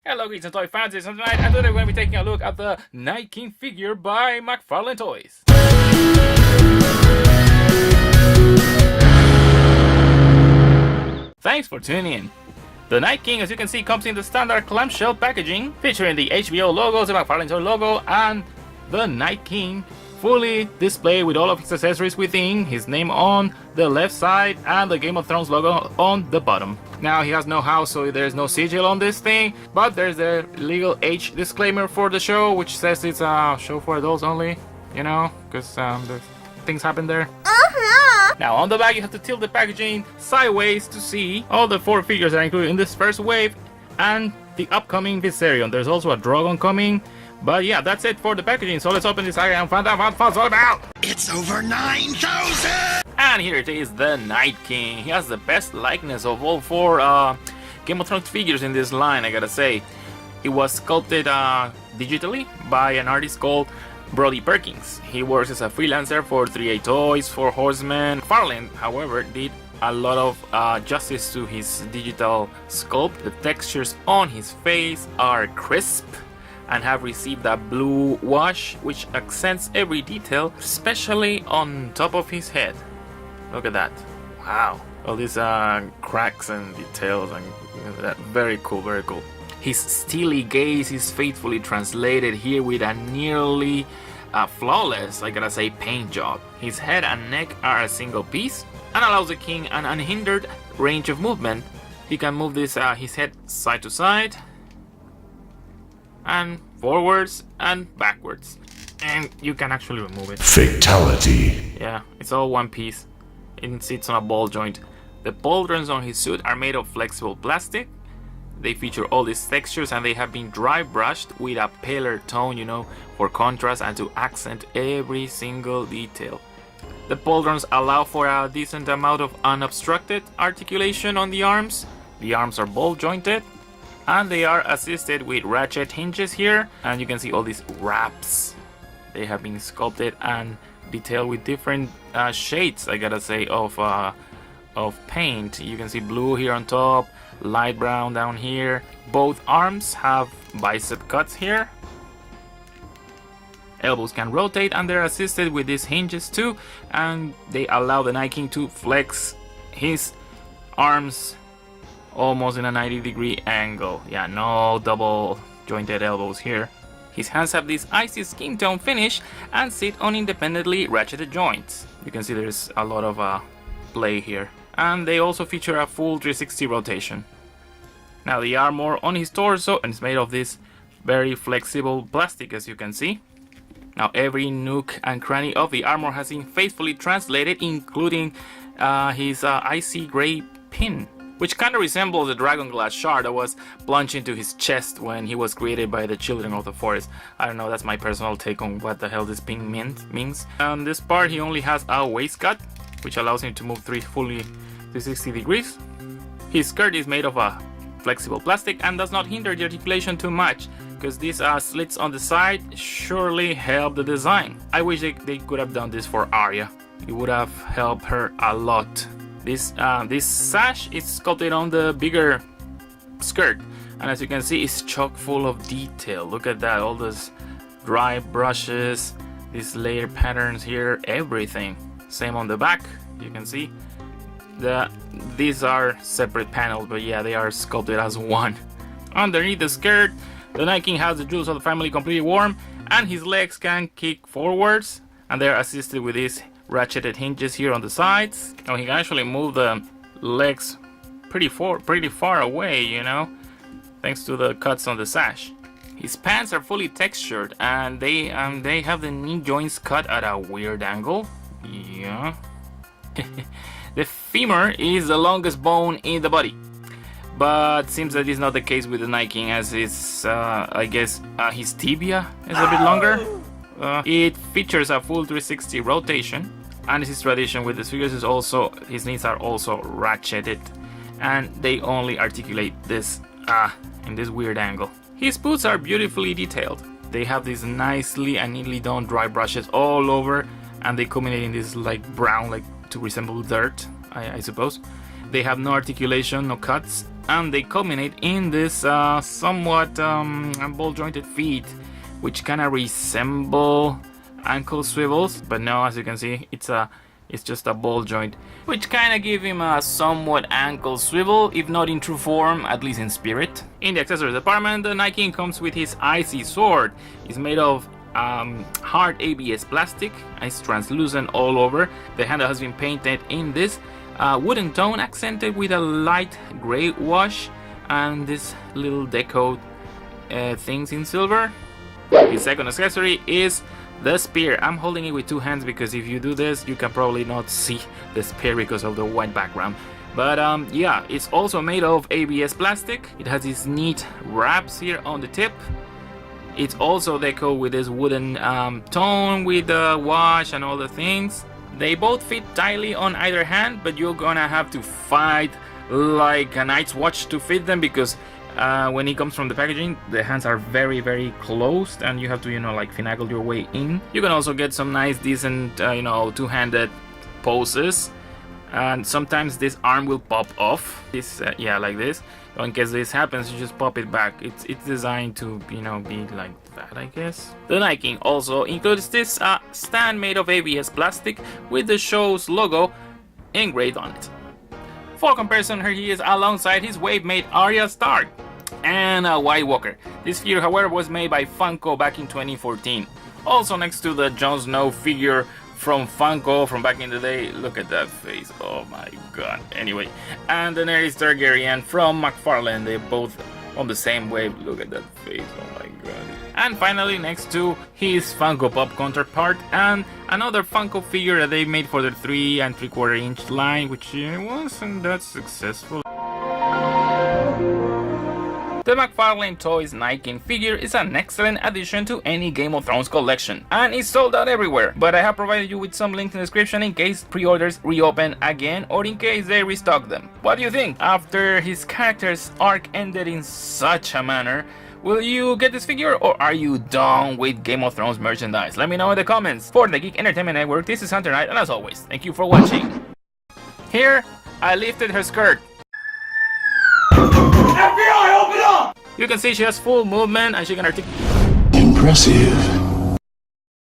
Hello geeks and toy fans, it's tonight, and today we're going to be taking a look at the Night King figure by McFarlane Toys. Thanks for tuning in. The Night King, as you can see, comes in the standard clamshell packaging, featuring the HBO logos, the McFarlane Toy logo, and the Night King fully displayed with all of his accessories within, his name on the left side, and the Game of Thrones logo on the bottom. Now, he has no house, so there's no sigil on this thing, but there's the legal age disclaimer for the show, which says it's a show for adults only, you know, because things happen there. Now, on the back, you have to tilt the packaging sideways to see all the 4 figures that are included in this first wave, and the upcoming Viserion. There's also a Dragon coming. But yeah, that's it for the packaging, so let's open this area and find out what it's all about! It's over 9,000! And here it is, the Night King. He has the best likeness of all 4 Game of Thrones figures in this line, I gotta say. It was sculpted digitally by an artist called Brody Perkins. He works as a freelancer for 3A Toys, 4 Horsemen. McFarlane, however, did a lot of justice to his digital sculpt. The textures on his face are crisp and have received a blue wash which accents every detail, especially on top of his head. Look at that. Wow. All these cracks and details, and that. Very cool, very cool. His steely gaze is faithfully translated here with a nearly flawless, I gotta say, paint job. His head and neck are a single piece and allows the king an unhindered range of movement. He can move this his head side to side, and forwards and backwards, and you can actually remove it. Fatality. Yeah, it's all one piece. It sits on a ball joint. The pauldrons on his suit are made of flexible plastic. They feature all these textures, and they have been dry brushed with a paler tone, you know, for contrast and to accent every single detail. The pauldrons allow for a decent amount of unobstructed articulation on the arms. The arms are ball jointed, and they are assisted with ratchet hinges here, and you can see all these wraps. They have been sculpted and detailed with different shades, I gotta say, of paint. You can see blue here on top, light brown down here. Both arms have bicep cuts here. Elbows can rotate, and they're assisted with these hinges too, and they allow the Night King to flex his arms almost in a 90-degree angle. Yeah, no double jointed elbows here. His hands have this icy skin tone finish and sit on independently ratcheted joints. You can see there's a lot of play here. And they also feature a full 360 rotation. Now, the armor on his torso is made of this very flexible plastic, as you can see. Now, every nook and cranny of the armor has been faithfully translated, including his icy gray pin, which kind of resembles the dragon glass shard that was plunged into his chest when he was created by the children of the forest. I don't know, that's my personal take on what the hell this pin means. On this part, he only has a waist cut, which allows him to move fully 360 degrees. His skirt is made of a flexible plastic and does not hinder the articulation too much, because these slits on the side surely help the design. I wish they could have done this for Arya. It would have helped her a lot. This sash is sculpted on the bigger skirt, and as you can see, it's chock full of detail. Look at that, all those dry brushes, these layer patterns here, everything. Same on the back, you can see. These are separate panels, but yeah, they are sculpted as one. Underneath the skirt, the Night King has the jewels of the family completely warm, and his legs can kick forwards, and they are assisted with these ratcheted hinges here on the sides. Now, he can actually move the legs pretty far away, you know, thanks to the cuts on the sash. His pants are fully textured, and they have the knee joints cut at a weird angle. Yeah. The femur is the longest bone in the body, but seems that is not the case with the Night King, as his I guess his tibia is a bit longer. It features a full 360 rotation, and his tradition with his figures is also his knees are also ratcheted, and they only articulate this in this weird angle. His boots are beautifully detailed. They have these nicely and neatly done dry brushes all over, and they culminate in this like brown, like to resemble dirt, I suppose. They have no articulation, no cuts, and they culminate in this somewhat ball jointed feet, which kind of resemble ankle swivels, but no, as you can see, it's just a ball joint, which kind of give him a somewhat ankle swivel, if not in true form, at least in spirit. In the accessories department, the Night King comes with his icy sword. It's made of hard ABS plastic, it's translucent all over. The handle has been painted in this wooden tone, accented with a light gray wash, and this little deco things in silver. His second accessory is the spear. I'm holding it with two hands because if you do this, you can probably not see the spear because of the white background. But yeah, it's also made of ABS plastic. It has these neat wraps here on the tip. It's also decorated with this wooden tone with the wash and all the things. They both fit tightly on either hand, but you're gonna have to fight like a Night's Watch to fit them, because when he comes from the packaging, the hands are very, very closed, and you have to, like finagle your way in. You can also get some nice, decent, two-handed poses, and sometimes this arm will pop off. This, yeah, like this. So in case this happens, you just pop it back. It's designed to, be like that, I guess. The Night King also includes this stand made of ABS plastic with the show's logo engraved on it. For comparison, here he is alongside his wave-mate Arya Stark and a White Walker. This figure, however, was made by Funko back in 2014. Also next to the Jon Snow figure from Funko from back in the day. Look at that face, oh my god. Anyway, and the Daenerys Targaryen from McFarlane. They're both on the same wave. Look at that face, oh my god. And finally, next to his Funko Pop counterpart, and another Funko figure that they made for the 3 3/4 inch line, which wasn't that successful. The McFarlane Toys Night King figure is an excellent addition to any Game of Thrones collection, and it's sold out everywhere, but I have provided you with some links in the description in case pre-orders reopen again, or in case they restock them. What do you think? After his character's arc ended in such a manner, will you get this figure, or are you done with Game of Thrones merchandise? Let me know in the comments. For the Geek Entertainment Network, this is Hunter Knight, and as always, thank you for watching. Here, I lifted her skirt. FBI, open up! You can see she has full movement and she can articulate. Impressive.